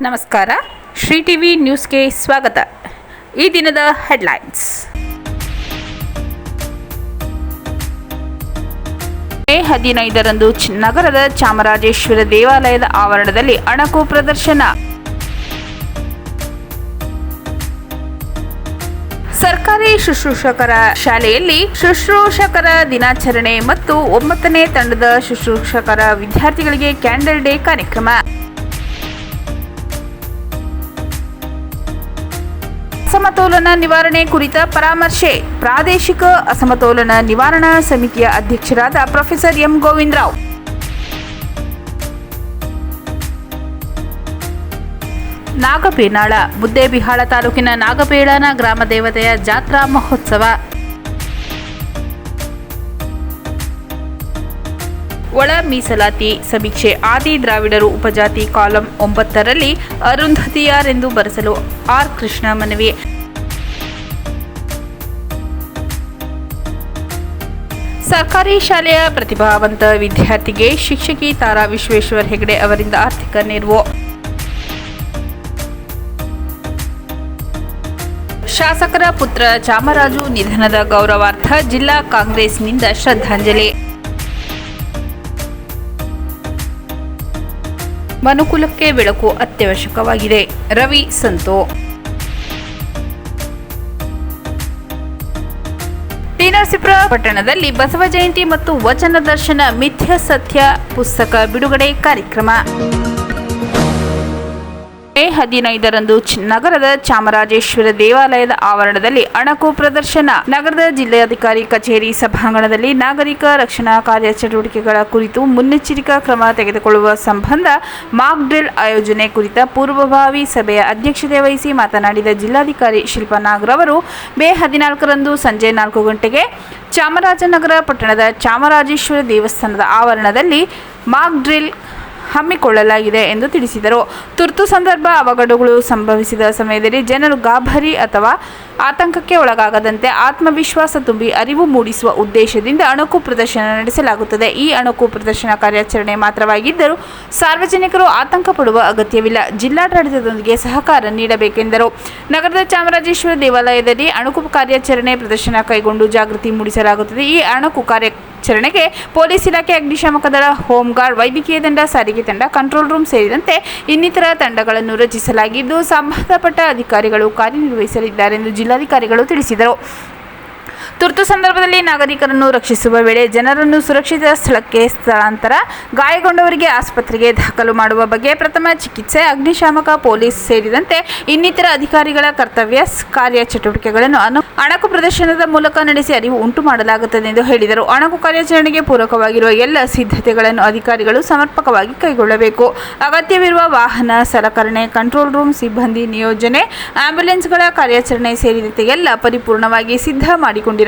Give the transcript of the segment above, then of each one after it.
ನಮಸ್ಕಾರ. ಶ್ರೀ ಟಿವಿ ನ್ಯೂಸ್ಗೆ ಸ್ವಾಗತ. ಈ ದಿನದ ಹೆಡ್ಲೈನ್ಸ್. ಮೇ 15ರಂದು ನಗರದ ಚಾಮರಾಜೇಶ್ವರ ದೇವಾಲಯದ ಆವರಣದಲ್ಲಿ ಅಣಕು ಪ್ರದರ್ಶನ. ಸರ್ಕಾರಿ ಶುಶ್ರೂಷಕರ ಶಾಲೆಯಲ್ಲಿ ಶುಶ್ರೂಷಕರ ದಿನಾಚರಣೆ ಮತ್ತು 9ನೇ ತಂಡದ ಶುಶ್ರೂಷಕರ ವಿದ್ಯಾರ್ಥಿಗಳಿಗೆ ಕ್ಯಾಂಡಲ್ ಡೇ ಕಾರ್ಯಕ್ರಮ. ಅಸಮತೋಲನ ನಿವಾರಣೆ ಕುರಿತ ಪರಾಮರ್ಶೆ. ಪ್ರಾದೇಶಿಕ ಅಸಮತೋಲನ ನಿವಾರಣಾ ಸಮಿತಿಯ ಅಧ್ಯಕ್ಷರಾದ ಪ್ರೊಫೆಸರ್ ಎಂ ಗೋವಿಂದರಾವ್. ನಾಗಬೇನಾಳ. ಮುದ್ದೇಬಿಹಾಳ ತಾಲೂಕಿನ ನಾಗಬೇಳನ ಗ್ರಾಮ ದೇವತೆಯ ಜಾತ್ರಾ ಮಹೋತ್ಸವ. ಒಳ ಮೀಸಲಾತಿ ಸಮೀಕ್ಷೆ. ಆದಿ ದ್ರಾವಿಡರು ಉಪಜಾತಿ ಕಾಲಂ 9ರಲ್ಲಿ ಅರುಂಧತಿಯಾರೆಂದು ಬರೆಸಲು ಆರ್ ಕೃಷ್ಣ ಮನವಿ. ಸರ್ಕಾರಿ ಶಾಲೆಯ ಪ್ರತಿಭಾವಂತ ವಿದ್ಯಾರ್ಥಿಗೆ ಶಿಕ್ಷಕಿ ತಾರಾ ವಿಶ್ವೇಶ್ವರ ಹೆಗಡೆ ಅವರಿಂದ ಆರ್ಥಿಕ ನೆರವು. ಶಾಸಕರ ಪುತ್ರ ಚಾಮರಾಜು ನಿಧನದ ಗೌರವಾರ್ಥ ಜಿಲ್ಲಾ ಕಾಂಗ್ರೆಸ್ನಿಂದ ಶ್ರದ್ಧಾಂಜಲಿ. ಮನುಕುಲಕ್ಕೆ ಬೆಳಕು ಅತ್ಯವಶ್ಯಕವಾಗಿದೆ. ರವಿ ಸಂತು. ಟಿ. ನರಸೀಪುರ ಪಟ್ಟಣದಲ್ಲಿ ಬಸವ ಜಯಂತಿ ಮತ್ತು ವಚನ ದರ್ಶನ ಮಿಥ್ಯ ಸತ್ಯ ಪುಸ್ತಕ ಬಿಡುಗಡೆ ಕಾರ್ಯಕ್ರಮ. ಮೇ 15ರಂದು ನಗರದ ಚಾಮರಾಜೇಶ್ವರ ದೇವಾಲಯದ ಆವರಣದಲ್ಲಿ ಅಣಕು ಪ್ರದರ್ಶನ. ನಗರದ ಜಿಲ್ಲಾಧಿಕಾರಿ ಕಚೇರಿ ಸಭಾಂಗಣದಲ್ಲಿ ನಾಗರಿಕ ರಕ್ಷಣಾ ಕಾರ್ಯಚಟುವಟಿಕೆಗಳ ಕುರಿತು ಮುನ್ನೆಚ್ಚರಿಕಾ ಕ್ರಮ ತೆಗೆದುಕೊಳ್ಳುವ ಸಂಬಂಧ ಮಾಕ್ ಡ್ರಿಲ್ ಆಯೋಜನೆ ಕುರಿತ ಪೂರ್ವಭಾವಿ ಸಭೆಯ ಅಧ್ಯಕ್ಷತೆ ವಹಿಸಿ ಮಾತನಾಡಿದ ಜಿಲ್ಲಾಧಿಕಾರಿ ಶಿಲ್ಪಾ ನಾಗ್ರವರು ಮೇ 14ರಂದು ಸಂಜೆ 4 ಗಂಟೆಗೆ ಚಾಮರಾಜನಗರ ಪಟ್ಟಣದ ಚಾಮರಾಜೇಶ್ವರ ದೇವಸ್ಥಾನದ ಆವರಣದಲ್ಲಿ ಮಾಕ್ ಡ್ರಿಲ್ ಹಮ್ಮಿಕೊಳ್ಳಲಾಗಿದೆ ಎಂದು ತಿಳಿಸಿದರು. ತುರ್ತು ಸಂದರ್ಭ ಅವಘಡಗಳು ಸಂಭವಿಸಿದ ಸಮಯದಲ್ಲಿ ಜನರು ಗಾಬರಿ ಅಥವಾ ಆತಂಕಕ್ಕೆ ಒಳಗಾಗದಂತೆ ಆತ್ಮವಿಶ್ವಾಸ ತುಂಬಿ ಅರಿವು ಮೂಡಿಸುವ ಉದ್ದೇಶದಿಂದ ಅಣಕು ಪ್ರದರ್ಶನ ನಡೆಸಲಾಗುತ್ತದೆ. ಈ ಅಣಕು ಪ್ರದರ್ಶನ ಕಾರ್ಯಾಚರಣೆ ಮಾತ್ರವಾಗಿದ್ದರೂ ಸಾರ್ವಜನಿಕರು ಆತಂಕ ಪಡುವ ಅಗತ್ಯವಿಲ್ಲ. ಜಿಲ್ಲಾಡಳಿತದೊಂದಿಗೆ ಸಹಕಾರ ನೀಡಬೇಕೆಂದರು. ನಗರದ ಚಾಮರಾಜೇಶ್ವರ ದೇವಾಲಯದಲ್ಲಿ ಅಣಕು ಕಾರ್ಯಾಚರಣೆ ಪ್ರದರ್ಶನ ಕೈಗೊಂಡು ಜಾಗೃತಿ ಮೂಡಿಸಲಾಗುತ್ತದೆ. ಈ ಅಣಕು ಕಾರ್ಯಾಚರಣೆಗೆ ಪೊಲೀಸ್ ಇಲಾಖೆ, ಅಗ್ನಿಶಾಮಕ ದಳ, ಹೋಮ್ ಗಾರ್ಡ್, ವೈದ್ಯಕೀಯ ತಂಡ, ಸಾರಿಗೆ ತಂಡ, ಕಂಟ್ರೋಲ್ ರೂಮ್ ಸೇರಿದಂತೆ ಇನ್ನಿತರ ತಂಡಗಳನ್ನು ರಚಿಸಲಾಗಿದ್ದು ಸಂಬಂಧಪಟ್ಟ ಅಧಿಕಾರಿಗಳು ಕಾರ್ಯನಿರ್ವಹಿಸಲಿದ್ದಾರೆಂದು ಜಿಲ್ಲಾಧಿಕಾರಿಗಳು ತಿಳಿಸಿದರು. ತುರ್ತು ಸಂದರ್ಭದಲ್ಲಿ ನಾಗರಿಕರನ್ನು ರಕ್ಷಿಸುವ ವೇಳೆ ಜನರನ್ನು ಸುರಕ್ಷಿತ ಸ್ಥಳಕ್ಕೆ ಸ್ಥಳಾಂತರ, ಗಾಯಗೊಂಡವರಿಗೆ ಆಸ್ಪತ್ರೆಗೆ ದಾಖಲು ಮಾಡುವ ಬಗ್ಗೆ ಪ್ರಥಮ ಚಿಕಿತ್ಸೆ, ಅಗ್ನಿಶಾಮಕ, ಪೊಲೀಸ್ ಸೇರಿದಂತೆ ಇನ್ನಿತರ ಅಧಿಕಾರಿಗಳ ಕರ್ತವ್ಯ ಕಾರ್ಯಚಟುವಟಿಕೆಗಳನ್ನು ಅಣಕು ಪ್ರದರ್ಶನದ ಮೂಲಕ ನಡೆಸಿ ಅರಿವು ಉಂಟು ಮಾಡಲಾಗುತ್ತದೆ ಎಂದು ಹೇಳಿದರು. ಅಣಕು ಕಾರ್ಯಾಚರಣೆಗೆ ಪೂರಕವಾಗಿರುವ ಎಲ್ಲ ಸಿದ್ಧತೆಗಳನ್ನು ಅಧಿಕಾರಿಗಳು ಸಮರ್ಪಕವಾಗಿ ಕೈಗೊಳ್ಳಬೇಕು. ಅಗತ್ಯವಿರುವ ವಾಹನ ಸಲಕರಣೆ, ಕಂಟ್ರೋಲ್ ರೂಮ್ ಸಿಬ್ಬಂದಿ ನಿಯೋಜನೆ, ಆಂಬ್ಯುಲೆನ್ಸ್ಗಳ ಕಾರ್ಯಾಚರಣೆ ಸೇರಿದಂತೆ ಎಲ್ಲ ಪರಿಪೂರ್ಣವಾಗಿ ಸಿದ್ಧ ಮಾಡಿಕೊಂಡಿರಬೇಕು.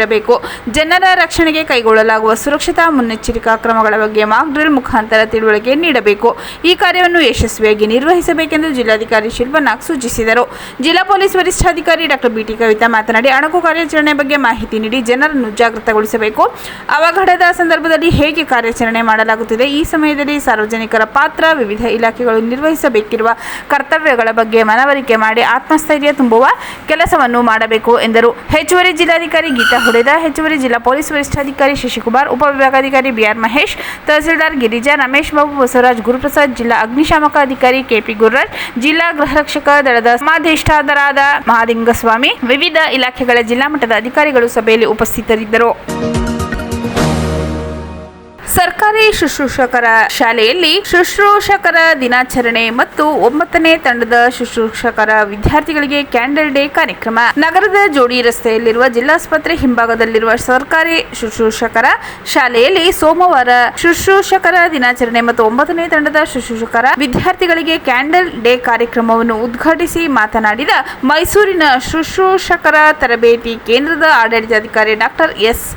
ಜನರ ರಕ್ಷಣೆಗೆ ಕೈಗೊಳ್ಳಲಾಗುವ ಸುರಕ್ಷತಾ ಮುನ್ನೆಚ್ಚರಿಕಾ ಕ್ರಮಗಳ ಬಗ್ಗೆ ಮಾಕ್ ಡ್ರಿಲ್ ಮುಖಾಂತರ ತಿಳುವಳಿಕೆ ನೀಡಬೇಕು. ಈ ಕಾರ್ಯವನ್ನು ಯಶಸ್ವಿಯಾಗಿ ನಿರ್ವಹಿಸಬೇಕೆಂದು ಜಿಲ್ಲಾಧಿಕಾರಿ ಶಿಲ್ಪಾ ನಾಗ್ ಸೂಚಿಸಿದರು. ಜಿಲ್ಲಾ ಪೊಲೀಸ್ ವರಿಷ್ಠಾಧಿಕಾರಿ ಡಾಕ್ಟರ್ ಬಿಟಿ ಕವಿತಾ ಮಾತನಾಡಿ, ಅಣಕು ಕಾರ್ಯಾಚರಣೆ ಬಗ್ಗೆ ಮಾಹಿತಿ ನೀಡಿ ಜನರನ್ನು ಜಾಗೃತಗೊಳಿಸಬೇಕು. ಅವಘಡದ ಸಂದರ್ಭದಲ್ಲಿ ಹೇಗೆ ಕಾರ್ಯಾಚರಣೆ ಮಾಡಲಾಗುತ್ತಿದೆ, ಈ ಸಮಯದಲ್ಲಿ ಸಾರ್ವಜನಿಕರ ಪಾತ್ರ, ವಿವಿಧ ಇಲಾಖೆಗಳು ನಿರ್ವಹಿಸಬೇಕಿರುವ ಕರ್ತವ್ಯಗಳ ಬಗ್ಗೆ ಮನವರಿಕೆ ಮಾಡಿ ಆತ್ಮಸ್ಥೈರ್ಯ ತುಂಬುವ ಕೆಲಸವನ್ನು ಮಾಡಬೇಕು ಎಂದರು. ಹೆಚ್ಚುವರಿ ಜಿಲ್ಲಾಧಿಕಾರಿ ಗೀತಾ ಹುಡೇದ, ಹೆಚ್ಚುವರಿ ಜಿಲ್ಲಾ ಪೊಲೀಸ್ ವರಿಷ್ಠಾಧಿಕಾರಿ ಶಶಿಕುಮಾರ್, ಉಪವಿಭಾಗಾಧಿಕಾರಿ ಬಿಆರ್ ಮಹೇಶ್, ತಹಸೀಲ್ದಾರ್ ಗಿರಿಜಾ, ರಮೇಶ್ ಬಾಬು, ಬಸವರಾಜ್, ಗುರುಪ್ರಸಾದ್, ಜಿಲ್ಲಾ ಅಗ್ನಿಶಾಮಕ ಅಧಿಕಾರಿ ಕೆಪಿ ಗುರುರಾಜ್, ಜಿಲ್ಲಾ ಗೃಹರಕ್ಷಕ ದಳದ ಸಮಾದೇಷ್ಟಾದರಾದ ಮಹಾಲಿಂಗಸ್ವಾಮಿ, ವಿವಿಧ ಇಲಾಖೆಗಳ ಜಿಲ್ಲಾ ಮಟ್ಟದ ಅಧಿಕಾರಿಗಳು ಸಭೆಯಲ್ಲಿ ಉಪಸ್ಥಿತರಿದ್ದರು. ಸರ್ಕಾರಿ ಶುಶ್ರೂಷಕರ ಶಾಲೆಯಲ್ಲಿ ಶುಶ್ರೂಷಕರ ದಿನಾಚರಣೆ ಮತ್ತು 9ನೇ ತಂಡದ ಶುಶ್ರೂಷಕರ ವಿದ್ಯಾರ್ಥಿಗಳಿಗೆ ಕ್ಯಾಂಡಲ್ ಡೇ ಕಾರ್ಯಕ್ರಮ. ನಗರದ ಜೋಡಿ ರಸ್ತೆಯಲ್ಲಿರುವ ಜಿಲ್ಲಾಸ್ಪತ್ರೆ ಹಿಂಭಾಗದಲ್ಲಿರುವ ಸರ್ಕಾರಿ ಶುಶ್ರೂಷಕರ ಶಾಲೆಯಲ್ಲಿ ಸೋಮವಾರ ಶುಶ್ರೂಷಕರ ದಿನಾಚರಣೆ ಮತ್ತು 9ನೇ ತಂಡದ ಶುಶ್ರೂಷಕರ ವಿದ್ಯಾರ್ಥಿಗಳಿಗೆ ಕ್ಯಾಂಡಲ್ ಡೇ ಕಾರ್ಯಕ್ರಮವನ್ನು ಉದ್ಘಾಟಿಸಿ ಮಾತನಾಡಿದ ಮೈಸೂರಿನ ಶುಶ್ರೂಷಕರ ತರಬೇತಿ ಕೇಂದ್ರದ ಆಡಳಿತಾಧಿಕಾರಿ ಡಾಕ್ಟರ್ ಎಸ್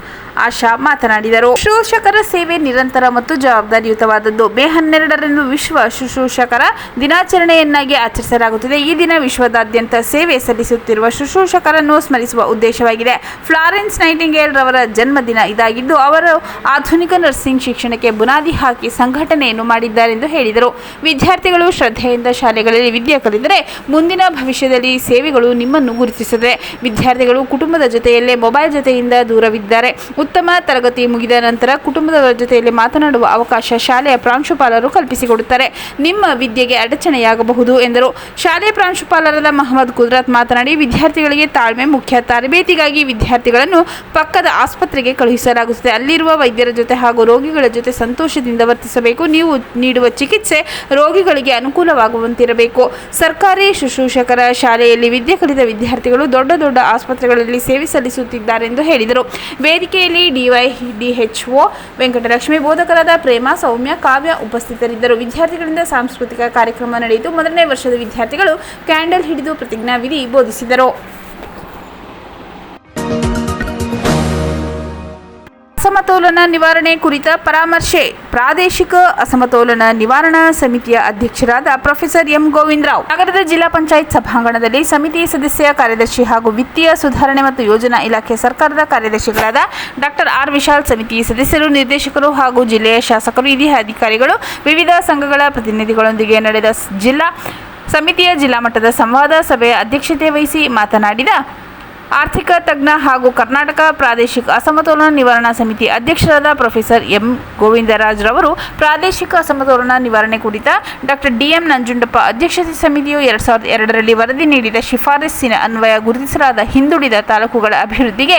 ಆಶಾ ಮಾತನಾಡಿದರು. ಶುಶ್ರೂಷಕರ ಸೇವೆ ನಿರಂತರ ಮತ್ತು ಜವಾಬ್ದಾರಿಯುತವಾದದ್ದು. ಮೇ 12ರಂದು ವಿಶ್ವ ಶುಶ್ರೂಷಕರ ದಿನಾಚರಣೆಯನ್ನಾಗಿ ಆಚರಿಸಲಾಗುತ್ತಿದೆ. ಈ ದಿನ ವಿಶ್ವದಾದ್ಯಂತ ಸೇವೆ ಸಲ್ಲಿಸುತ್ತಿರುವ ಶುಶ್ರೂಷಕರನ್ನು ಸ್ಮರಿಸುವ ಉದ್ದೇಶವಾಗಿದೆ. ಫ್ಲಾರೆನ್ಸ್ ನೈಟಿಂಗೇಲ್ ರವರ ಜನ್ಮದಿನ ಇದಾಗಿದ್ದು, ಅವರು ಆಧುನಿಕ ನರ್ಸಿಂಗ್ ಶಿಕ್ಷಣಕ್ಕೆ ಬುನಾದಿ ಹಾಕಿ ಸಂಘಟನೆಯನ್ನು ಮಾಡಿದ್ದಾರೆಂದು ಹೇಳಿದರು. ವಿದ್ಯಾರ್ಥಿಗಳು ಶ್ರದ್ಧೆಯಿಂದ ಶಾಲೆಗಳಲ್ಲಿ ವಿದ್ಯೆ ಕಲಿತರೆ ಮುಂದಿನ ಭವಿಷ್ಯದಲ್ಲಿ ಸೇವೆಗಳು ನಿಮ್ಮನ್ನು ಗುರುತಿಸುತ್ತದೆ. ವಿದ್ಯಾರ್ಥಿಗಳು ಕುಟುಂಬದ ಜೊತೆಯಲ್ಲೇ ಮೊಬೈಲ್ ಜೊತೆಯಿಂದ ದೂರವಿದ್ದಾರೆ. ಉತ್ತಮ ತರಗತಿ ಮುಗಿದ ನಂತರ ಕುಟುಂಬದವರ ಜೊತೆಯಲ್ಲಿ ಮಾತನಾಡುವ ಅವಕಾಶ ಶಾಲೆಯ ಪ್ರಾಂಶುಪಾಲರು ಕಲ್ಪಿಸಿಕೊಡುತ್ತಾರೆ. ನಿಮ್ಮ ವಿದ್ಯೆಗೆ ಅಡಚಣೆಯಾಗಬಹುದು ಎಂದರು. ಶಾಲೆಯ ಪ್ರಾಂಶುಪಾಲರಾದ ಮಹಮ್ಮದ್ ಕುದ್ರತ್ ಮಾತನಾಡಿ, ವಿದ್ಯಾರ್ಥಿಗಳಿಗೆ ತಾಳ್ಮೆ ಮುಖ್ಯ. ತರಬೇತಿಗಾಗಿ ವಿದ್ಯಾರ್ಥಿಗಳನ್ನು ಪಕ್ಕದ ಆಸ್ಪತ್ರೆಗೆ ಕಳುಹಿಸಲಾಗುತ್ತದೆ. ಅಲ್ಲಿರುವ ವೈದ್ಯರ ಜೊತೆ ಹಾಗೂ ರೋಗಿಗಳ ಜೊತೆ ಸಂತೋಷದಿಂದ ವರ್ತಿಸಬೇಕು. ನೀವು ನೀಡುವ ಚಿಕಿತ್ಸೆ ರೋಗಿಗಳಿಗೆ ಅನುಕೂಲವಾಗುವಂತಿರಬೇಕು. ಸರ್ಕಾರಿ ಶುಶ್ರೂಷಕರ ಶಾಲೆಯಲ್ಲಿ ವಿದ್ಯೆ ಕಲಿತ ವಿದ್ಯಾರ್ಥಿಗಳು ದೊಡ್ಡ ದೊಡ್ಡ ಆಸ್ಪತ್ರೆಗಳಲ್ಲಿ ಸೇವೆ ಸಲ್ಲಿಸುತ್ತಿದ್ದಾರೆಂದು ಹೇಳಿದರು. ವೇದಿಕೆಯಲ್ಲಿ ಡಿವೈಡಿಎಚ್ಒ ವೆಂಕಟಲಕ್ಷ್ಮಿ, ಬೋಧಕರಾದ ಪ್ರೇಮ, ಸೌಮ್ಯ, ಕಾವ್ಯ ಉಪಸ್ಥಿತರಿದ್ದರು. ವಿದ್ಯಾರ್ಥಿಗಳಿಂದ ಸಾಂಸ್ಕೃತಿಕ ಕಾರ್ಯಕ್ರಮ ನಡೆಯಿತು. ಮೊದಲನೇ ವರ್ಷದ ವಿದ್ಯಾರ್ಥಿಗಳು ಕ್ಯಾಂಡಲ್ ಹಿಡಿದು ಪ್ರತಿಜ್ಞಾವಿಧಿ ಬೋಧಿಸಿದರು. ಅಸಮತೋಲನ ನಿವಾರಣೆ ಕುರಿತ ಪರಾಮರ್ಶೆ. ಪ್ರಾದೇಶಿಕ ಅಸಮತೋಲನ ನಿವಾರಣಾ ಸಮಿತಿಯ ಅಧ್ಯಕ್ಷರಾದ ಪ್ರೊಫೆಸರ್ ಎಂ ಗೋವಿಂದರಾವ್ ನಗರದ ಜಿಲ್ಲಾ ಪಂಚಾಯತ್ ಸಭಾಂಗಣದಲ್ಲಿ ಸಮಿತಿ ಸದಸ್ಯ ಕಾರ್ಯದರ್ಶಿ ಹಾಗೂ ವಿತ್ತೀಯ ಸುಧಾರಣೆ ಮತ್ತು ಯೋಜನಾ ಇಲಾಖೆ ಸರ್ಕಾರದ ಕಾರ್ಯದರ್ಶಿಗಳಾದ ಡಾಕ್ಟರ್ ಆರ್ ವಿಶಾಲ್, ಸಮಿತಿ ಸದಸ್ಯರು, ನಿರ್ದೇಶಕರು ಹಾಗೂ ಜಿಲ್ಲೆಯ ಶಾಸಕರು, ಹಿರಿಯ ಅಧಿಕಾರಿಗಳು, ವಿವಿಧ ಸಂಘಗಳ ಪ್ರತಿನಿಧಿಗಳೊಂದಿಗೆ ನಡೆದ ಸಮಿತಿಯ ಜಿಲ್ಲಾ ಮಟ್ಟದ ಸಂವಾದ ಸಭೆಯ ಅಧ್ಯಕ್ಷತೆ ವಹಿಸಿ ಮಾತನಾಡಿದ ಆರ್ಥಿಕ ತಜ್ಞ ಹಾಗೂ ಕರ್ನಾಟಕ ಪ್ರಾದೇಶಿಕ ಅಸಮತೋಲನ ನಿವಾರಣಾ ಸಮಿತಿ ಅಧ್ಯಕ್ಷರಾದ ಪ್ರೊಫೆಸರ್ ಎಂ ಗೋವಿಂದರಾಜ್ ರವರು ಪ್ರಾದೇಶಿಕ ಅಸಮತೋಲನ ನಿವಾರಣೆ ಕುರಿತ ಡಾಕ್ಟರ್ ಡಿಎಂ ನಂಜುಂಡಪ್ಪ ಅಧ್ಯಕ್ಷತೆ ಸಮಿತಿಯು 2002ರಲ್ಲಿ ವರದಿ ನೀಡಿದ ಶಿಫಾರಸ್ಸಿನ ಅನ್ವಯ ಗುರುತಿಸಲಾದ ಹಿಂದುಳಿದ ತಾಲೂಕುಗಳ ಅಭಿವೃದ್ಧಿಗೆ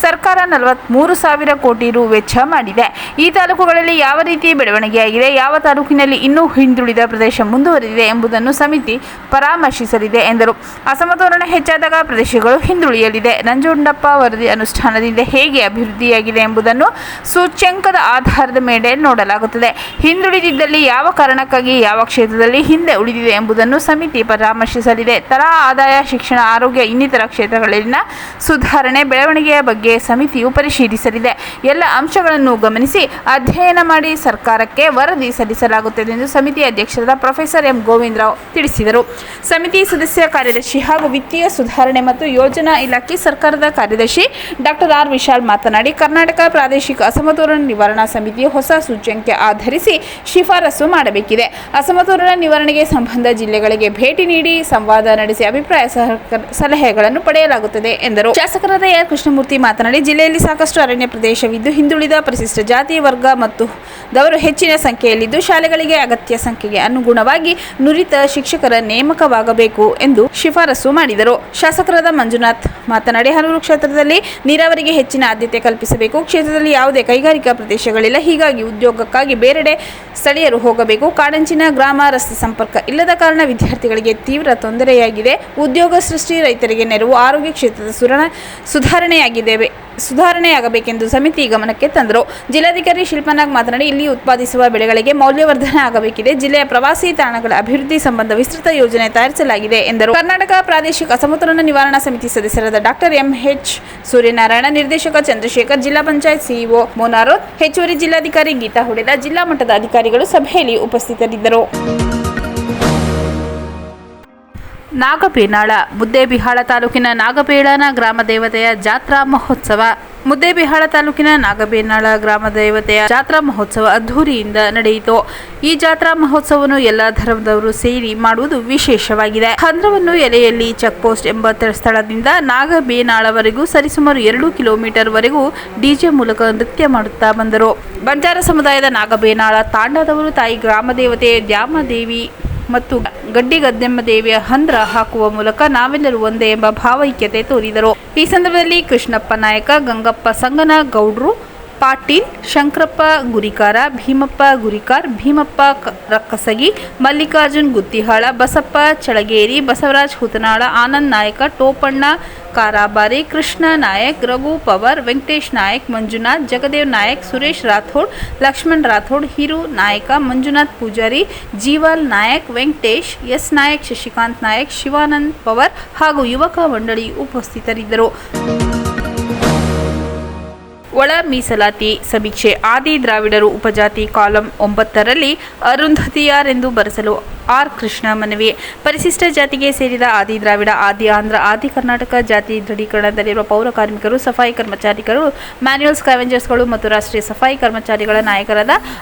ಸರ್ಕಾರ 43,000 ಕೋಟಿ ರು ವೆಚ್ಚ ಮಾಡಿದೆ. ಈ ತಾಲೂಕುಗಳಲ್ಲಿ ಯಾವ ರೀತಿ ಬೆಳವಣಿಗೆಯಾಗಿದೆ, ಯಾವ ತಾಲೂಕಿನಲ್ಲಿ ಇನ್ನೂ ಹಿಂದುಳಿದ ಪ್ರದೇಶ ಮುಂದುವರೆದಿದೆ ಎಂಬುದನ್ನು ಸಮಿತಿ ಪರಾಮರ್ಶಿಸಲಿದೆ ಎಂದರು. ಅಸಮತೋಲನ ಹೆಚ್ಚಾದಾಗ ಪ್ರದೇಶಗಳು ಹಿಂದುಳಿಯಲಿದೆ. ನಂಜುಂಡಪ್ಪ ವರದಿ ಅನುಷ್ಠಾನದಿಂದ ಹೇಗೆ ಅಭಿವೃದ್ಧಿಯಾಗಿದೆ ಎಂಬುದನ್ನು ಸೂಚ್ಯಂಕದ ಆಧಾರದ ಮೇಲೆ ನೋಡಲಾಗುತ್ತದೆ. ಹಿಂದುಳಿದಿದ್ದಲ್ಲಿ ಯಾವ ಕಾರಣಕ್ಕಾಗಿ ಯಾವ ಕ್ಷೇತ್ರದಲ್ಲಿ ಹಿಂದೆ ಉಳಿದಿದೆ ಎಂಬುದನ್ನು ಸಮಿತಿ ಪರಾಮರ್ಶಿಸಲಿದೆ. ತಲಾ ಆದಾಯ, ಶಿಕ್ಷಣ, ಆರೋಗ್ಯ ಇನ್ನಿತರ ಕ್ಷೇತ್ರಗಳಲ್ಲಿನ ಸುಧಾರಣೆ, ಬೆಳವಣಿಗೆಯ ಬಗ್ಗೆ ಸಮಿತಿಯು ಪರಿಶೀಲಿಸಲಿದೆ. ಎಲ್ಲ ಅಂಶಗಳನ್ನು ಗಮನಿಸಿ ಅಧ್ಯಯನ ಮಾಡಿ ಸರ್ಕಾರಕ್ಕೆ ವರದಿ ಸಲ್ಲಿಸಲಾಗುತ್ತದೆ ಎಂದು ಸಮಿತಿ ಅಧ್ಯಕ್ಷರಾದ ಪ್ರೊಫೆಸರ್ ಎಂ ಗೋವಿಂದರಾವ್ ತಿಳಿಸಿದರು. ಸಮಿತಿ ಸದಸ್ಯ ಕಾರ್ಯದರ್ಶಿ ಹಾಗೂ ವಿತ್ತೀಯ ಸುಧಾರಣೆ ಮತ್ತು ಯೋಜನಾ ಇಲಾಖೆ ಸರ್ಕಾರದ ಕಾರ್ಯದರ್ಶಿ ಡಾಕ್ಟರ್ ಆರ್ ವಿಶಾಲ್ ಮಾತನಾಡಿ, ಕರ್ನಾಟಕ ಪ್ರಾದೇಶಿಕ ಅಸಮತೋಲನ ನಿವಾರಣಾ ಸಮಿತಿಯು ಹೊಸ ಸೂಚ್ಯಂಕ ಆಧರಿಸಿ ಶಿಫಾರಸು ಮಾಡಬೇಕಿದೆ. ಅಸಮತೋಲನ ನಿವಾರಣೆಗೆ ಸಂಬಂಧ ಜಿಲ್ಲೆಗಳಿಗೆ ಭೇಟಿ ನೀಡಿ ಸಂವಾದ ನಡೆಸಿ ಅಭಿಪ್ರಾಯ ಸಲಹೆಗಳನ್ನು ಪಡೆಯಲಾಗುತ್ತದೆ ಎಂದರು. ಶಾಸಕರಾದ ಆರ್ ಕೃಷ್ಣಮೂರ್ತಿ ಮಾತನಾಡಿ, ಜಿಲ್ಲೆಯಲ್ಲಿ ಸಾಕಷ್ಟು ಅರಣ್ಯ ಪ್ರದೇಶವಿದ್ದು ಹಿಂದುಳಿದ ಪರಿಶಿಷ್ಟ ಜಾತಿ ವರ್ಗ ಮತ್ತು ದವರು ಹೆಚ್ಚಿನ ಸಂಖ್ಯೆಯಲ್ಲಿದ್ದು ಶಾಲೆಗಳಿಗೆ ಅಗತ್ಯ ಸಂಖ್ಯೆಗೆ ಅನುಗುಣವಾಗಿ ನುರಿತ ಶಿಕ್ಷಕರ ನೇಮಕವಾಗಬೇಕು ಎಂದು ಶಿಫಾರಸು ಮಾಡಿದರು. ಶಾಸಕರಾದ ಮಂಜುನಾಥ್ ಮಾತನಾಡಿ, ಹನೂರು ಕ್ಷೇತ್ರದಲ್ಲಿ ನೀರಾವರಿಗೆ ಹೆಚ್ಚಿನ ಆದ್ಯತೆ ಕಲ್ಪಿಸಬೇಕು. ಕ್ಷೇತ್ರದಲ್ಲಿ ಯಾವುದೇ ಕೈಗಾರಿಕಾ ಪ್ರದೇಶಗಳಿಲ್ಲ. ಹೀಗಾಗಿ ಉದ್ಯೋಗಕ್ಕಾಗಿ ಬೇರೆಡೆ ಸ್ಥಳೀಯರು ಹೋಗಬೇಕು. ಕಾಡಂಚಿನ ಗ್ರಾಮ, ರಸ್ತೆ ಸಂಪರ್ಕ ಇಲ್ಲದ ಕಾರಣ ವಿದ್ಯಾರ್ಥಿಗಳಿಗೆ ತೀವ್ರ ತೊಂದರೆಯಾಗಿದೆ. ಉದ್ಯೋಗ ಸೃಷ್ಟಿ, ರೈತರಿಗೆ ನೆರವು, ಆರೋಗ್ಯ ಕ್ಷೇತ್ರದ ಸುಧಾರಣೆಯಾಗಬೇಕೆಂದು ಸಮಿತಿ ಗಮನಕ್ಕೆ ತಂದರು. ಜಿಲ್ಲಾಧಿಕಾರಿ ಶಿಲ್ಪನಾಗ್ ಮಾತನಾಡಿ, ಇಲ್ಲಿ ಉತ್ಪಾದಿಸುವ ಬೆಳೆಗಳಿಗೆ ಮೌಲ್ಯವರ್ಧನೆ ಆಗಬೇಕಿದೆ. ಜಿಲ್ಲೆಯ ಪ್ರವಾಸಿ ತಾಣಗಳ ಅಭಿವೃದ್ಧಿ ಸಂಬಂಧ ವಿಸ್ತೃತ ಯೋಜನೆ ತಯಾರಿಸಲಾಗಿದೆ ಎಂದರು. ಕರ್ನಾಟಕ ಪ್ರಾದೇಶಿಕ ಅಸಮತೋಲನ ನಿವಾರಣಾ ಸಮಿತಿ ಸದಸ್ಯರಾದ ಡಾಕ್ಟರ್ ಎಂಎಚ್ ಸೂರ್ಯನಾರಾಯಣ, ನಿರ್ದೇಶಕ ಚಂದ್ರಶೇಖರ್, ಜಿಲ್ಲಾ ಪಂಚಾಯತ್ ಸಿಇಒ ಮೋನಾರೋತ್, ಹೆಚ್ಚುವರಿ ಜಿಲ್ಲಾಧಿಕಾರಿ ಗೀತಾ ಹುಡೆಲ, ಜಿಲ್ಲಾ ಮಟ್ಟದ ಅಧಿಕಾರಿಗಳು ಸಭೆಯಲ್ಲಿ ಉಪಸ್ಥಿತರಿದ್ದರು. ನಾಗಬೇನಾಳ. ಮುದ್ದೇಬಿಹಾಳ ತಾಲೂಕಿನ ನಾಗಬೇಳನ ಗ್ರಾಮ ದೇವತೆಯ ಜಾತ್ರಾ ಮಹೋತ್ಸವ. ಮುದ್ದೇಬಿಹಾಳ ತಾಲೂಕಿನ ನಾಗಬೇನಾಳ ಗ್ರಾಮ ದೇವತೆಯ ಜಾತ್ರಾ ಮಹೋತ್ಸವ ಅದ್ದೂರಿಯಿಂದ ನಡೆಯಿತು. ಈ ಜಾತ್ರಾ ಮಹೋತ್ಸವವನ್ನು ಎಲ್ಲ ಧರ್ಮದವರು ಸೇರಿ ಮಾಡುವುದು ವಿಶೇಷವಾಗಿದೆ. ಹಂದ್ರವನ್ನು ಎಲೆಯಲ್ಲಿ ಚೆಕ್ಪೋಸ್ಟ್ ಎಂಬ ಸ್ಥಳದಿಂದ ನಾಗಬೇನಾಳವರೆಗೂ ಸರಿಸುಮಾರು 2 ಕಿಲೋಮೀಟರ್ ವರೆಗೂ ಡಿಜೆ ಮೂಲಕ ನೃತ್ಯ ಮಾಡುತ್ತಾ ಬಂದರು. ಬಂಜಾರ ಸಮುದಾಯದ ನಾಗಬೇನಾಳ ತಾಂಡದವರು ತಾಯಿ ಗ್ರಾಮ ದೇವತೆ ದ್ಯಾಮದೇವಿ ಮತ್ತು ಗಡ್ಡಿಗದ್ದೆಮ್ಮ ದೇವಿಯ ಹಂದ್ರ ಹಾಕುವ ಮೂಲಕ ನಾವೆಲ್ಲರೂ ಒಂದೇ ಎಂಬ ಭಾವೈಕ್ಯತೆ ತೋರಿದರು. ಈ ಸಂದರ್ಭದಲ್ಲಿ ಕೃಷ್ಣಪ್ಪ ನಾಯಕ, ಗಂಗಪ್ಪ ಸಂಗನ ಗೌಡ್ರು, ಪಾಟೀಲ್, ಶಂಕರಪ್ಪ ಗುರಿಕಾರ, ಭೀಮಪ್ಪ ಗುರಿಕಾರ್, ಭೀಮಪ್ಪ ರಕ್ಕಸಗಿ, ಮಲ್ಲಿಕಾರ್ಜುನ್ ಗುತ್ತಿಹಾಳ, ಬಸಪ್ಪ ಚಳಗೇರಿ, ಬಸವರಾಜ್ ಹುತನಾಳ, ಆನಂದ್ ನಾಯಕ, ಟೋಪಣ್ಣ ಕಾರಾಬಾರಿ, ಕೃಷ್ಣ ನಾಯಕ್, ರಘು ಪವರ್, ವೆಂಕಟೇಶ್ ನಾಯಕ್, ಮಂಜುನಾಥ್, ಜಗದೇವ್ ನಾಯಕ್, ಸುರೇಶ್ ರಾಥೋಡ್, ಲಕ್ಷ್ಮಣ್ ರಾಥೋಡ್, ಹಿರು ನಾಯಕ, ಮಂಜುನಾಥ್ ಪೂಜಾರಿ, ಜೀವಾಲ್ ನಾಯಕ್, ವೆಂಕಟೇಶ್, ಎಸ್ ನಾಯಕ್, ಶಶಿಕಾಂತ್ ನಾಯಕ್, ಶಿವಾನಂದ್ ಪವರ್ ಹಾಗೂ ಯುವಕ ಮಂಡಳಿ ಉಪಸ್ಥಿತರಿದ್ದರು. ಒಳ ಮೀಸಲಾತಿ ಸಮೀಕ್ಷೆ ಆದಿ ದ್ರಾವಿಡರು ಉಪಜಾತಿ ಕಾಲಂ 9ರಲ್ಲಿ ಅರುಂಧತಿಯಾರೆಂದು ಬರೆಸಲು ಆರ್ ಕೃಷ್ಣ ಮನವಿ. ಪರಿಶಿಷ್ಟ ಜಾತಿಗೆ ಸೇರಿದ ಆದಿ ದ್ರಾವಿಡ, ಆದಿ ಆಂಧ್ರ, ಆದಿ ಕರ್ನಾಟಕ ಜಾತಿ ದೃಢೀಕರಣದಲ್ಲಿರುವ ಪೌರ ಕಾರ್ಮಿಕರು, ಸಫಾಯಿ ಕರ್ಮಚಾರಿಗಳು, ಮ್ಯಾನ್ಯುಯಲ್ ಸ್ಕ್ಯಾವೆಂಜರ್ಸ್ಗಳು ಮತ್ತು ರಾಷ್ಟ್ರೀಯ ಸಫಾಯಿ ಕರ್ಮಚಾರಿಗಳ ನಾಯಕರಾದ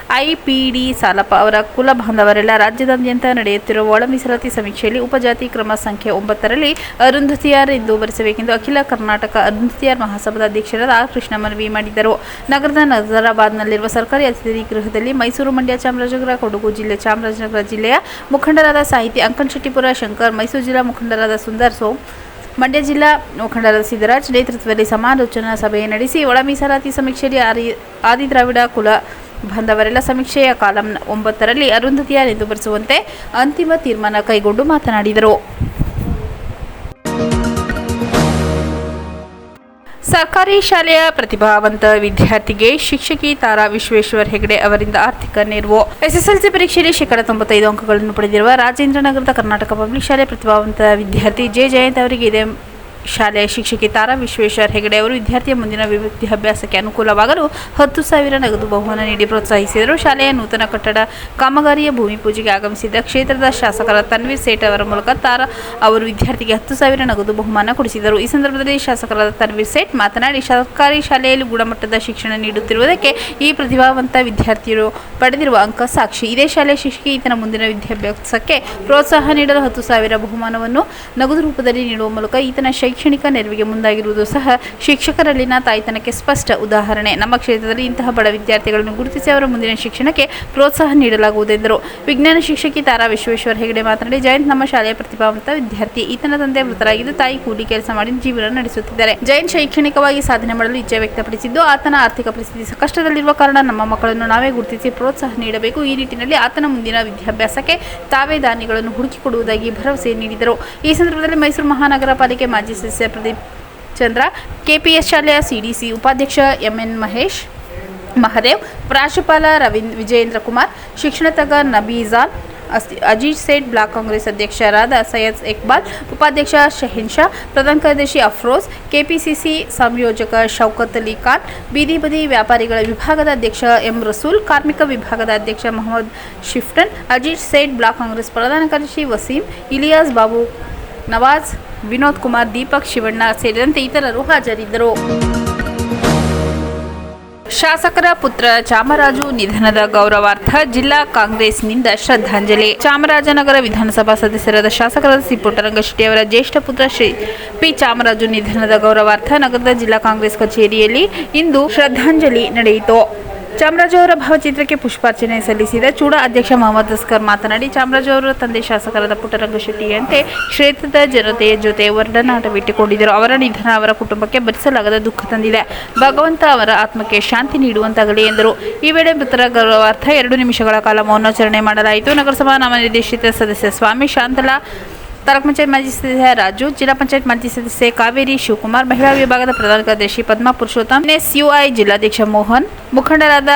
ಐಪಿಡಿ ಸಾಲಪ್ಪ ಅವರ ಕುಲ ಬಾಂಧವರೆಲ್ಲ ರಾಜ್ಯದಾದ್ಯಂತ ನಡೆಯುತ್ತಿರುವ ಒಳ ಮೀಸಲಾತಿ ಸಮೀಕ್ಷೆಯಲ್ಲಿ ಉಪಜಾತಿ ಕ್ರಮ ಸಂಖ್ಯೆ 9ರಲ್ಲಿ ಅರುಂಧತಿಯಾರ್ ಎಂದು ಬರೆಸಬೇಕೆಂದು ಅಖಿಲ ಕರ್ನಾಟಕ ಅರುಂಧತಿಯಾರ್ ಮಹಾಸಭಾದ ಅಧ್ಯಕ್ಷರಾದ ಆರ್ ಕೃಷ್ಣ ಮನವಿ ಮಾಡಿದರು. ನಗರದ ನಜರಾಬಾದ್ನಲ್ಲಿರುವ ಸರ್ಕಾರಿ ಅತಿಥಿ ಗೃಹದಲ್ಲಿ ಮೈಸೂರು, ಮಂಡ್ಯ, ಚಾಮರಾಜನಗರ, ಕೊಡಗು ಜಿಲ್ಲೆ, ಚಾಮರಾಜನಗರ ಜಿಲ್ಲೆಯ ಮುಖಂಡರಾದ ಸಾಹಿತಿ ಅಂಕನ್ ಶೆಟ್ಟಿಪುರ ಶಂಕರ್, ಮೈಸೂರು ಜಿಲ್ಲಾ ಮುಖಂಡರಾದ ಸುಂದರ್ ಸೋಮ್, ಮಂಡ್ಯ ಜಿಲ್ಲಾ ಮುಖಂಡರಾದ ಸಿದ್ದರಾಜ್ ನೇತೃತ್ವದಲ್ಲಿ ಸಮಾಲೋಚನಾ ಸಭೆ ನಡೆಸಿ ಒಳ ಮೀಸಲಾತಿ ಸಮೀಕ್ಷೆಯಲ್ಲಿ ಆದಿ ದ್ರಾವಿಡ ಕುಲ ಬಾಂಧವರೆಲ್ಲ ಸಮೀಕ್ಷೆಯ ಕಾಲಂ 9ರಲ್ಲಿ ಅರುಂಧತಿಯಾರ್ ಎಂದು ಬರೆಸುವಂತೆ ಅಂತಿಮ ತೀರ್ಮಾನ ಕೈಗೊಂಡು ಮಾತನಾಡಿದರು. ಸರ್ಕಾರಿ ಶಾಲೆಯ ಪ್ರತಿಭಾವಂತ ವಿದ್ಯಾರ್ಥಿಗೆ ಶಿಕ್ಷಕಿ ತಾರಾ ವಿಶ್ವೇಶ್ವರ ಹೆಗಡೆ ಅವರಿಂದ ಆರ್ಥಿಕ ನೆರವು. ಎಸ್ಎಸ್ಎಲ್ಸಿ ಪರೀಕ್ಷೆಯಲ್ಲಿ 95% ಅಂಕಗಳನ್ನು ಪಡೆದಿರುವ ರಾಜೇಂದ್ರನಗರದ ಕರ್ನಾಟಕ ಪಬ್ಲಿಕ್ ಶಾಲೆ ಪ್ರತಿಭಾವಂತ ವಿದ್ಯಾರ್ಥಿ ಜೆ ಜಯಂತ್ ಅವರಿಗೆ ಇದೇ ಶಾಲೆಯ ಶಿಕ್ಷಕಿ ತಾರಾ ವಿಶ್ವೇಶ್ವರ ಹೆಗಡೆ ಅವರು ವಿದ್ಯಾರ್ಥಿಯ ಮುಂದಿನ ವಿದ್ಯಾಭ್ಯಾಸಕ್ಕೆ ಅನುಕೂಲವಾಗಲು 10,000 ನಗದು ಬಹುಮಾನ ನೀಡಿ ಪ್ರೋತ್ಸಾಹಿಸಿದರು. ಶಾಲೆಯ ನೂತನ ಕಟ್ಟಡ ಕಾಮಗಾರಿಯ ಭೂಮಿ ಪೂಜೆಗೆ ಆಗಮಿಸಿದ್ದ ಕ್ಷೇತ್ರದ ಶಾಸಕರ ತನ್ವೀರ್ ಸೇಠ್ ಅವರ ಮೂಲಕ ತಾರಾ ಅವರು ವಿದ್ಯಾರ್ಥಿಗೆ 10,000 ನಗದು ಬಹುಮಾನ ಕೊಡಿಸಿದರು. ಈ ಸಂದರ್ಭದಲ್ಲಿ ಶಾಸಕರಾದ ತನ್ವೀರ್ ಸೇಠ್ ಮಾತನಾಡಿ, ಸರ್ಕಾರಿ ಶಾಲೆಯಲ್ಲಿ ಗುಣಮಟ್ಟದ ಶಿಕ್ಷಣ ನೀಡುತ್ತಿರುವುದಕ್ಕೆ ಈ ಪ್ರತಿಭಾವಂತ ವಿದ್ಯಾರ್ಥಿಯರು ಪಡೆದಿರುವ ಅಂಕ ಸಾಕ್ಷಿ. ಇದೇ ಶಾಲೆಯ ಶಿಕ್ಷಕಿ ಈತನ ಮುಂದಿನ ವಿದ್ಯಾಭ್ಯಾಸಕ್ಕೆ ಪ್ರೋತ್ಸಾಹ ನೀಡಲು 10,000 ಬಹುಮಾನವನ್ನು ನಗದು ರೂಪದಲ್ಲಿ ನೀಡುವ ಮೂಲಕ ಈತನ ಶೈಕ್ಷಣಿಕ ನೆರವಿಗೆ ಮುಂದಾಗಿರುವುದು ಸಹ ಶಿಕ್ಷಕರಲ್ಲಿನ ತಾಯ್ತನಕ್ಕೆ ಸ್ಪಷ್ಟ ಉದಾಹರಣೆ. ನಮ್ಮ ಕ್ಷೇತ್ರದಲ್ಲಿ ಇಂತಹ ಬಡ ವಿದ್ಯಾರ್ಥಿಗಳನ್ನು ಗುರುತಿಸಿ ಅವರ ಮುಂದಿನ ಶಿಕ್ಷಣಕ್ಕೆ ಪ್ರೋತ್ಸಾಹ ನೀಡಲಾಗುವುದೆಂದರು. ವಿಜ್ಞಾನ ಶಿಕ್ಷಕಿ ತಾರಾ ವಿಶ್ವೇಶ್ವರ ಹೆಗಡೆ ಮಾತನಾಡಿ, ಜಯಂತ್ ನಮ್ಮ ಶಾಲೆಯ ಪ್ರತಿಭಾವಂತ ವಿದ್ಯಾರ್ಥಿ. ಈತನ ತಂದೆ ಮೃತರಾಗಿದ್ದು ತಾಯಿ ಕೂಲಿ ಕೆಲಸ ಮಾಡಿ ಜೀವನ ನಡೆಸುತ್ತಿದ್ದಾರೆ. ಜಯಂತ್ ಶೈಕ್ಷಣಿಕವಾಗಿ ಸಾಧನೆ ಮಾಡಲು ಇಚ್ಛೆ ವ್ಯಕ್ತಪಡಿಸಿದ್ದು, ಆತನ ಆರ್ಥಿಕ ಪರಿಸ್ಥಿತಿ ಸಂಕಷ್ಟದಲ್ಲಿರುವ ಕಾರಣ ನಮ್ಮ ಮಕ್ಕಳನ್ನು ನಾವೇ ಗುರುತಿಸಿ ಪ್ರೋತ್ಸಾಹ ನೀಡಬೇಕು. ಈ ನಿಟ್ಟಿನಲ್ಲಿ ಆತನ ಮುಂದಿನ ವಿದ್ಯಾಭ್ಯಾಸಕ್ಕೆ ತಾವೇ ದಾನಿಗಳನ್ನು ಹುಡುಕಿಕೊಡುವುದಾಗಿ ಭರವಸೆ ನೀಡಿದರು. ಈ ಸಂದರ್ಭದಲ್ಲಿ ಮೈಸೂರು ಮಹಾನಗರ ಪಾಲಿಕೆ ಮಾಜಿ ಸದಸ್ಯ ಪ್ರದೀಪ್ ಚಂದ್ರ, ಕೆಪಿಎಸ್ ಶಾಲೆಯ ಸಿಡಿಸಿ ಉಪಾಧ್ಯಕ್ಷ ಎಂಎನ್ ಮಹದೇವ್, ಪ್ರಾಂಶುಪಾಲ ವಿಜಯೇಂದ್ರ ಕುಮಾರ್, ಶಿಕ್ಷಣ ತಜ್ಞ ನಬೀಜಾನ್, ಅಜೀಜ್ ಸೇಠ್, ಬ್ಲಾಕ್ ಕಾಂಗ್ರೆಸ್ ಅಧ್ಯಕ್ಷರಾದ ಸೈಯದ್ ಇಕ್ಬಾಲ್, ಉಪಾಧ್ಯಕ್ಷ ಶಹೀನ್ ಶಾ, ಪ್ರಧಾನ ಕಾರ್ಯದರ್ಶಿ ಅಫ್ರೋಜ್, ಕೆಪಿಸಿಸಿ ಸಂಯೋಜಕ ಶೌಕತ್ ಅಲಿ ಖಾನ್, ಬೀದಿ ಬದಿ ವ್ಯಾಪಾರಿಗಳ ವಿಭಾಗದ ಅಧ್ಯಕ್ಷ ಎಂ ರಸೂಲ್, ಕಾರ್ಮಿಕ ವಿಭಾಗದ ಅಧ್ಯಕ್ಷ ಮೊಹಮ್ಮದ್ ಶಿಫ್ಟನ್, ಅಜೀಜ್ ಸೇಠ್, ಬ್ಲಾಕ್ ಕಾಂಗ್ರೆಸ್ ಪ್ರಧಾನ ಕಾರ್ಯದರ್ಶಿ ವಸೀಂ, ಇಲಿಯಾಸ್ ಬಾಬು, ನವಾಜ್, ವಿನೋದ್ ಕುಮಾರ್, ದೀಪಕ್, ಶಿವಣ್ಣ ಸೇರಿದಂತೆ ಇತರರು ಹಾಜರಿದ್ದರು. ಶಾಸಕರ ಪುತ್ರ ಚಾಮರಾಜು ನಿಧನದ ಗೌರವಾರ್ಥ ಜಿಲ್ಲಾ ಕಾಂಗ್ರೆಸ್ನಿಂದ ಶ್ರದ್ಧಾಂಜಲಿ. ಚಾಮರಾಜನಗರ ವಿಧಾನಸಭಾ ಸದಸ್ಯರಾದ ಶಾಸಕರಾದ ಸಿ ಪುಟ್ಟರಂಗಶೆಟ್ಟಿ ಅವರ ಜ್ಯೇಷ್ಠ ಪುತ್ರ ಶ್ರೀ ಪಿ ಚಾಮರಾಜು ನಿಧನದ ಗೌರವಾರ್ಥ ನಗರದ ಜಿಲ್ಲಾ ಕಾಂಗ್ರೆಸ್ ಕಚೇರಿಯಲ್ಲಿ ಇಂದು ಶ್ರದ್ಧಾಂಜಲಿ ನಡೆಯಿತು. ಚಾಮರಾಜು ಅವರ ಭಾವಚಿತ್ರಕ್ಕೆ ಪುಷ್ಪಾರ್ಚನೆ ಸಲ್ಲಿಸಿದ ಚೂಡಾ ಅಧ್ಯಕ್ಷ ಮೊಹಮ್ಮದ್ ಅಸ್ಕರ್ ಮಾತನಾಡಿ, ಚಾಮರಾಜು ಅವರ ತಂದೆ ಶಾಸಕರಾದ ಪುಟ್ಟರಂಗಶೆಟ್ಟಿಯಂತೆ ಕ್ಷೇತ್ರದ ಜನತೆಯ ಜೊತೆ ಒಡನಾಟವಿಟ್ಟುಕೊಂಡಿದ್ದರು. ಅವರ ನಿಧನ ಅವರ ಕುಟುಂಬಕ್ಕೆ ಭರಿಸಲಾಗದ ದುಃಖ ತಂದಿದೆ. ಭಗವಂತ ಅವರ ಆತ್ಮಕ್ಕೆ ಶಾಂತಿ ನೀಡುವಂತಾಗಲಿ ಎಂದರು. ಈ ವೇಳೆ ಮೃತರ ಗೌರವಾರ್ಥ 2 ನಿಮಿಷಗಳ ಕಾಲ ಮೌನಾಚರಣೆ ಮಾಡಲಾಯಿತು. ನಗರಸಭಾ ನಾಮನಿರ್ದೇಶಿತ ಸದಸ್ಯ ಸ್ವಾಮಿ, ಶಾಂತಲಾ, ತಾಲೂಕು ಪಂಚಾಯತ್ ಮಾಜಿ ಸದಸ್ಯ ರಾಜು, ಜಿಲ್ಲಾ ಪಂಚಾಯತ್ ಮಾಜಿ ಸದಸ್ಯೆ ಕಾವೇರಿ ಶಿವಕುಮಾರ್, ಮಹಿಳಾ ವಿಭಾಗದ ಪ್ರಧಾನ ಕಾರ್ಯದರ್ಶಿ ಪದ್ಮಾ ಪುರುಷೋತ್ತಮ್, ಎನ್ಎಸ್ಯುಐ ಜಿಲ್ಲಾಧ್ಯಕ್ಷ ಮೋಹನ್, ಮುಖಂಡರಾದ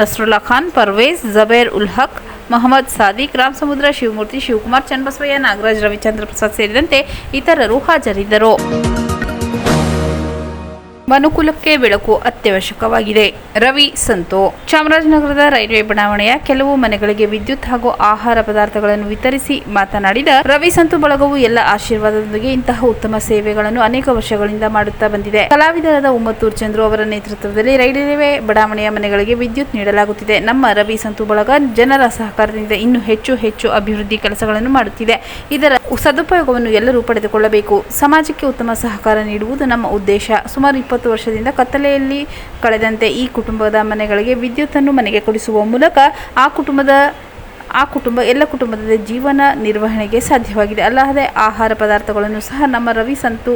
ನಸ್ರುಲ್ಲಾ ಖಾನ್, ಪರ್ವೇಜ್, ಜಬೇರ್ ಉಲ್ ಹಕ್, ಮೊಹಮ್ಮದ್ ಸಾದಿಕ್, ರಾಮಸಮುದ್ರ, ಶಿವಮೂರ್ತಿ, ಶಿವಕುಮಾರ್, ಚನ್ನಬಸವಯ್ಯ, ನಾಗರಾಜ್, ರವಿಚಂದ್ರ ಪ್ರಸಾದ್ ಸೇರಿದಂತೆ ಇತರರು ಹಾಜರಿದ್ದರು. ಮನುಕುಲಕ್ಕೆ ಬೆಳಕು ಅತ್ಯವಶ್ಯಕವಾಗಿದೆ. ರವಿ ಸಂತು. ಚಾಮರಾಜನಗರದ ರೈಲ್ವೆ ಬಡಾವಣೆಯ ಕೆಲವು ಮನೆಗಳಿಗೆ ವಿದ್ಯುತ್ ಹಾಗೂ ಆಹಾರ ಪದಾರ್ಥಗಳನ್ನು ವಿತರಿಸಿ ಮಾತನಾಡಿದ ರವಿ ಸಂತು ಬಳಗವು ಎಲ್ಲ ಆಶೀರ್ವಾದದೊಂದಿಗೆ ಇಂತಹ ಉತ್ತಮ ಸೇವೆಗಳನ್ನು ಅನೇಕ ವರ್ಷಗಳಿಂದ ಮಾಡುತ್ತಾ ಬಂದಿದೆ. ಕಲಾವಿದರಾದ ಉಮ್ಮತ್ತೂರ್ ಚಂದ್ರು ಅವರ ನೇತೃತ್ವದಲ್ಲಿ ರೈಲ್ವೆ ಬಡಾವಣೆಯ ಮನೆಗಳಿಗೆ ವಿದ್ಯುತ್ ನೀಡಲಾಗುತ್ತಿದೆ. ನಮ್ಮ ರವಿ ಸಂತು ಬಳಗ ಜನರ ಸಹಕಾರದಿಂದ ಇನ್ನೂ ಹೆಚ್ಚು ಅಭಿವೃದ್ಧಿ ಕೆಲಸಗಳನ್ನು ಮಾಡುತ್ತಿದೆ. ಇದರ ಸದುಪಯೋಗವನ್ನು ಎಲ್ಲರೂ ಪಡೆದುಕೊಳ್ಳಬೇಕು. ಸಮಾಜಕ್ಕೆ ಉತ್ತಮ ಸಹಕಾರ ನೀಡುವುದು ನಮ್ಮ ಉದ್ದೇಶ. ಸುಮಾರು 20 ವರ್ಷದಿಂದ ಕತ್ತಲೆಯಲ್ಲಿ ಕಳೆದಂತೆ ಈ ಕುಟುಂಬದ ಮನೆಗಳಿಗೆ ವಿದ್ಯುತ್ತನ್ನು ಮನೆಗೆ ಕೊಡಿಸುವ ಮೂಲಕ ಆ ಕುಟುಂಬ ಎಲ್ಲ ಕುಟುಂಬದ ಜೀವನ ನಿರ್ವಹಣೆಗೆ ಸಾಧ್ಯವಾಗಿದೆ. ಅಲ್ಲದೆ ಆಹಾರ ಪದಾರ್ಥಗಳನ್ನು ಸಹ ನಮ್ಮ ರವಿ ಸಂತು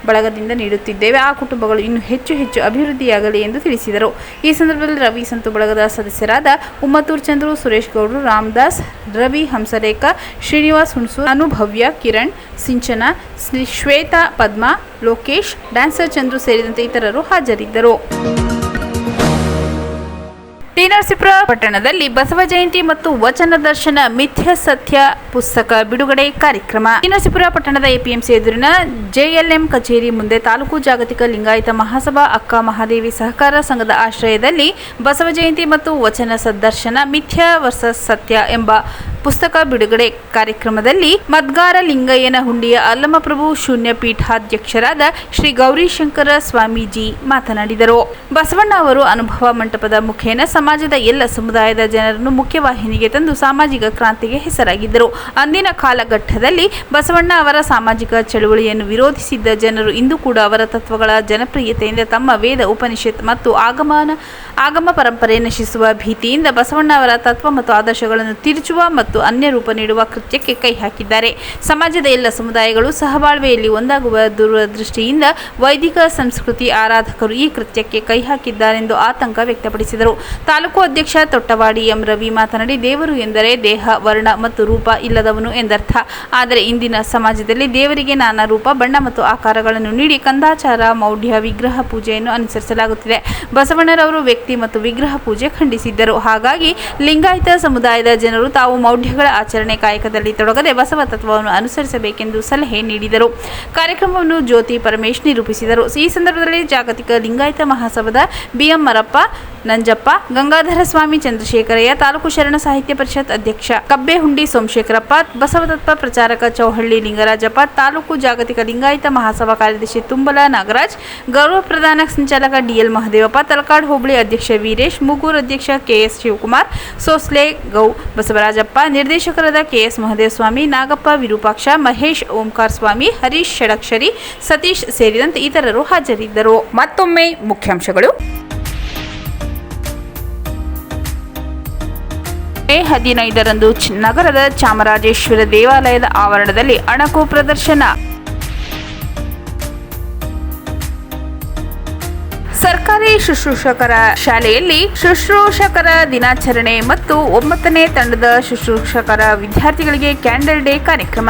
ಬಳಗದಿಂದ ನೀಡುತ್ತಿದ್ದೇವೆ. ಆ ಕುಟುಂಬಗಳು ಇನ್ನೂ ಹೆಚ್ಚು ಅಭಿವೃದ್ಧಿಯಾಗಲಿ ಎಂದು ತಿಳಿಸಿದರು. ಈ ಸಂದರ್ಭದಲ್ಲಿ ರವಿ ಸಂತು ಬಳಗದ ಸದಸ್ಯರಾದ ಉಮ್ಮತ್ತೂರ್ ಚಂದ್ರು, ಸುರೇಶ್ ಗೌಡ್ರು, ರಾಮದಾಸ್, ರವಿ, ಹಂಸರೇಖ, ಶ್ರೀನಿವಾಸ್ ಹುಣಸೂರ್, ಅನುಭವ್ಯ, ಕಿರಣ್, ಸಿಂಚನ, ಶ್ವೇತಾ, ಪದ್ಮಾ, ಲೋಕೇಶ್, ಡ್ಯಾನ್ಸರ್ ಚಂದ್ರು ಸೇರಿದಂತೆ ಇತರರು ಹಾಜರಿದ್ದರು. ಟಿ ಟಿ.ನರಸೀಪುರ ಪಟ್ಟಣದಲ್ಲಿ ಬಸವ ಜಯಂತಿ ಮತ್ತು ವಚನ ದರ್ಶನ ಮಿಥ್ಯ ಸತ್ಯ ಪುಸ್ತಕ ಬಿಡುಗಡೆ ಕಾರ್ಯಕ್ರಮ. ಟಿ.ನರಸೀಪುರ ಪಟ್ಟಣದ ಎಪಿಎಂಸಿ ಎದುರಿನ ಜೆಎಲ್ಎಂ ಕಚೇರಿ ಮುಂದೆ ತಾಲೂಕು ಜಾಗತಿಕ ಲಿಂಗಾಯತ ಮಹಾಸಭಾ ಅಕ್ಕ ಮಹಾದೇವಿ ಸಹಕಾರ ಸಂಘದ ಆಶ್ರಯದಲ್ಲಿ ಬಸವ ಜಯಂತಿ ಮತ್ತು ವಚನ ಸದರ್ಶನ ಮಿಥ್ಯ ವರ್ಸಸ್ ಸತ್ಯ ಎಂಬ ಪುಸ್ತಕ ಬಿಡುಗಡೆ ಕಾರ್ಯಕ್ರಮದಲ್ಲಿ ಮದ್ಗಾರ ಲಿಂಗಯ್ಯನ ಹುಂಡಿಯ ಅಲ್ಲಮಪ್ರಭು ಶೂನ್ಯ ಪೀಠಾಧ್ಯಕ್ಷರಾದ ಶ್ರೀ ಗೌರಿಶಂಕರ ಸ್ವಾಮೀಜಿ ಮಾತನಾಡಿದರು. ಬಸವಣ್ಣ ಅವರು ಅನುಭವ ಮಂಟಪದ ಮುಖೇನ ಸಮಾಜದ ಎಲ್ಲ ಸಮುದಾಯದ ಜನರನ್ನು ಮುಖ್ಯವಾಹಿನಿಗೆ ತಂದು ಸಾಮಾಜಿಕ ಕ್ರಾಂತಿಗೆ ಹೆಸರಾಗಿದ್ದರು. ಅಂದಿನ ಕಾಲಘಟ್ಟದಲ್ಲಿ ಬಸವಣ್ಣ ಅವರ ಸಾಮಾಜಿಕ ಚಳುವಳಿಯನ್ನು ವಿರೋಧಿಸಿದ್ದ ಜನರು ಇಂದು ಕೂಡ ಅವರ ತತ್ವಗಳ ಜನಪ್ರಿಯತೆಯಿಂದ ತಮ್ಮ ವೇದ ಉಪನಿಷತ್ ಮತ್ತು ಆಗಮ ಪರಂಪರೆ ನಶಿಸುವ ಭೀತಿಯಿಂದ ಬಸವಣ್ಣ ಅವರ ತತ್ವ ಮತ್ತು ಆದರ್ಶಗಳನ್ನು ತಿರುಚುವ ಮತ್ತು ಅನ್ಯ ರೂಪ ನೀಡುವ ಕೃತ್ಯಕ್ಕೆ ಕೈ ಹಾಕಿದ್ದಾರೆ. ಸಮಾಜದ ಎಲ್ಲ ಸಮುದಾಯಗಳು ಸಹಬಾಳ್ವೆಯಲ್ಲಿ ಒಂದಾಗುವ ದೂರದೃಷ್ಟಿಯಿಂದ ವೈದಿಕ ಸಂಸ್ಕೃತಿ ಆರಾಧಕರು ಈ ಕೃತ್ಯಕ್ಕೆ ಕೈ ಹಾಕಿದ್ದಾರೆಂದು ಆತಂಕ ವ್ಯಕ್ತಪಡಿಸಿದರು. ತಾಲೂಕು ಅಧ್ಯಕ್ಷ ತೊಟ್ಟವಾಡಿ ಎಂ ರವಿ ಮಾತನಾಡಿ, ದೇವರು ಎಂದರೆ ದೇಹ, ವರ್ಣ ಮತ್ತು ರೂಪ ಇಲ್ಲದವನು ಎಂದರ್ಥ. ಆದರೆ ಇಂದಿನ ಸಮಾಜದಲ್ಲಿ ದೇವರಿಗೆ ನಾನಾ ರೂಪ, ಬಣ್ಣ ಮತ್ತು ಆಕಾರಗಳನ್ನು ನೀಡಿ ಕಂದಾಚಾರ, ಮೌಢ್ಯ, ವಿಗ್ರಹ ಪೂಜೆಯನ್ನು ಅನುಸರಿಸಲಾಗುತ್ತಿದೆ. ಬಸವಣ್ಣರವರು ವ್ಯಕ್ತಿ ಮತ್ತು ವಿಗ್ರಹ ಪೂಜೆ ಖಂಡಿಸಿದ್ದರು. ಹಾಗಾಗಿ ಲಿಂಗಾಯತ ಸಮುದಾಯದ ಜನರು ತಾವು ಮೌಢ್ಯಗಳ ಆಚರಣೆ ಕಾಯಕದಲ್ಲಿ ತೊಡಗದೆ ಬಸವ ತತ್ವವನ್ನು ಅನುಸರಿಸಬೇಕೆಂದು ಸಲಹೆ ನೀಡಿದರು. ಕಾರ್ಯಕ್ರಮವನ್ನು ಜ್ಯೋತಿ ಪರಮೇಶ್ ನಿರೂಪಿಸಿದರು. ಈ ಸಂದರ್ಭದಲ್ಲಿ ಜಾಗತಿಕ ಲಿಂಗಾಯತ ಮಹಾಸಭಾದ ಬಿಎಂ ಮರಪ್ಪ, ನಂಜಪ್ಪ, ಗಂಗಾಧರ ಸ್ವಾಮಿ, ಚಂದ್ರಶೇಖರಯ್ಯ, ತಾಲೂಕು ಶರಣ ಸಾಹಿತ್ಯ ಪರಿಷತ್ ಅಧ್ಯಕ್ಷ ಕಬ್ಬೆಹುಂಡಿ ಸೋಮಶೇಖರಪ್ಪ, ಬಸವತತ್ವ ಪ್ರಚಾರಕ ಚೌಹಳ್ಳಿ ಲಿಂಗರಾಜಪ್ಪ, ತಾಲೂಕು ಜಾಗತಿಕ ಲಿಂಗಾಯತ ಮಹಾಸಭಾ ಕಾರ್ಯದರ್ಶಿ ತುಂಬಲ ನಾಗರಾಜ್, ಗೌರವ ಪ್ರಧಾನ ಸಂಚಾಲಕ ಡಿಎಲ್ ಮಹದೇವಪ್ಪ, ತಲಕಾಡ್ ಹೋಬಳಿ ಅಧ್ಯಕ್ಷ ವೀರೇಶ್, ಮೂಗೂರು ಅಧ್ಯಕ್ಷ ಕೆಎಸ್ ಶಿವಕುಮಾರ್, ಸೋಸ್ಲೆ ಗೌ ಬಸವರಾಜಪ್ಪ, ನಿರ್ದೇಶಕರಾದ ಕೆಎಸ್ ಮಹದೇವಸ್ವಾಮಿ, ನಾಗಪ್ಪ ವಿರೂಪಾಕ್ಷ, ಮಹೇಶ್ ಓಂಕಾರ ಸ್ವಾಮಿ, ಹರೀಶ್ ಷಡಕ್ಷರಿ, ಸತೀಶ್ ಸೇರಿದಂತೆ ಇತರರು ಹಾಜರಿದ್ದರು. ಮತ್ತೊಮ್ಮೆ ಮುಖ್ಯಾಂಶಗಳು. ಮೇ 15ರಂದು ನಗರದ ಚಾಮರಾಜೇಶ್ವರ ದೇವಾಲಯದ ಆವರಣದಲ್ಲಿ ಅಣಕು ಪ್ರದರ್ಶನ. ಸರ್ಕಾರಿ ಶುಶ್ರೂಷಕರ ಶಾಲೆಯಲ್ಲಿ ಶುಶ್ರೂಷಕರ ದಿನಾಚರಣೆ ಮತ್ತು 9ನೇ ತಂಡದ ಶುಶ್ರೂಷಕರ ವಿದ್ಯಾರ್ಥಿಗಳಿಗೆ ಕ್ಯಾಂಡಲ್ ಡೇ ಕಾರ್ಯಕ್ರಮ.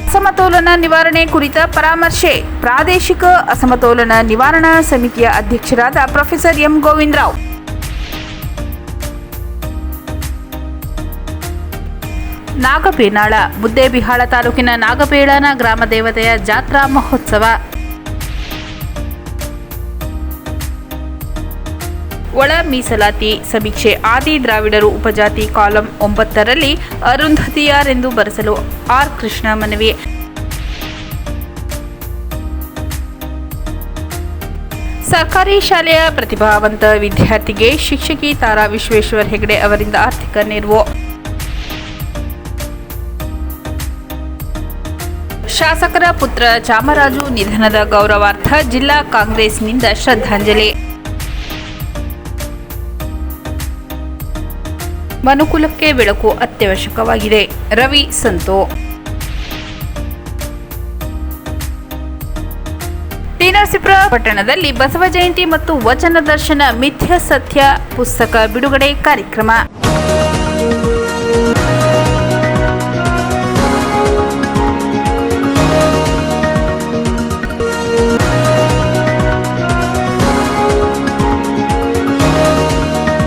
ಅಸಮತೋಲನ ನಿವಾರಣೆ ಕುರಿತ ಪರಾಮರ್ಶೆ. ಪ್ರಾದೇಶಿಕ ಅಸಮತೋಲನ ನಿವಾರಣಾ ಸಮಿತಿಯ ಅಧ್ಯಕ್ಷರಾದ ಪ್ರೊಫೆಸರ್ ಎಂ ಗೋವಿಂದರಾವ್. ನಾಗಬೇನಾಳ. ಮುದ್ದೇಬಿಹಾಳ ತಾಲೂಕಿನ ನಾಗಬೇಳನ ಗ್ರಾಮ ದೇವತೆಯ ಜಾತ್ರಾ ಮಹೋತ್ಸವ. ಒಳ ಮೀಸಲಾತಿ ಸಮೀಕ್ಷೆ. ಆದಿ ದ್ರಾವಿಡರು ಉಪಜಾತಿ ಕಾಲಂ 9ರಲ್ಲಿ ಅರುಂಧತಿಯಾರೆಂದು ಬರೆಸಲು ಆರ್ ಕೃಷ್ಣ ಮನವಿ. ಸರ್ಕಾರಿ ಶಾಲೆಯ ಪ್ರತಿಭಾವಂತ ವಿದ್ಯಾರ್ಥಿಗೆ ಶಿಕ್ಷಕಿ ತಾರಾ ವಿಶ್ವೇಶ್ವರ ಹೆಗಡೆ ಅವರಿಂದ ಆರ್ಥಿಕ ನೆರವು. ಶಾಸಕರ ಪುತ್ರ ಚಾಮರಾಜು ನಿಧನದ ಗೌರವಾರ್ಥ ಜಿಲ್ಲಾ ಕಾಂಗ್ರೆಸ್ನಿಂದ ಶ್ರದ್ಧಾಂಜಲಿ. ಮನುಕುಲಕ್ಕೆ ಬೆಳಕು ಅತ್ಯವಶ್ಯಕವಾಗಿದೆ. ರವಿ ಸಂತು. ಟಿ.ನರಸೀಪುರ ಪಟ್ಟಣದಲ್ಲಿ ಬಸವ ಜಯಂತಿ ಮತ್ತು ವಚನ ದರ್ಶನ ಮಿಥ್ಯ ಸತ್ಯ ಪುಸ್ತಕ ಬಿಡುಗಡೆ ಕಾರ್ಯಕ್ರಮ.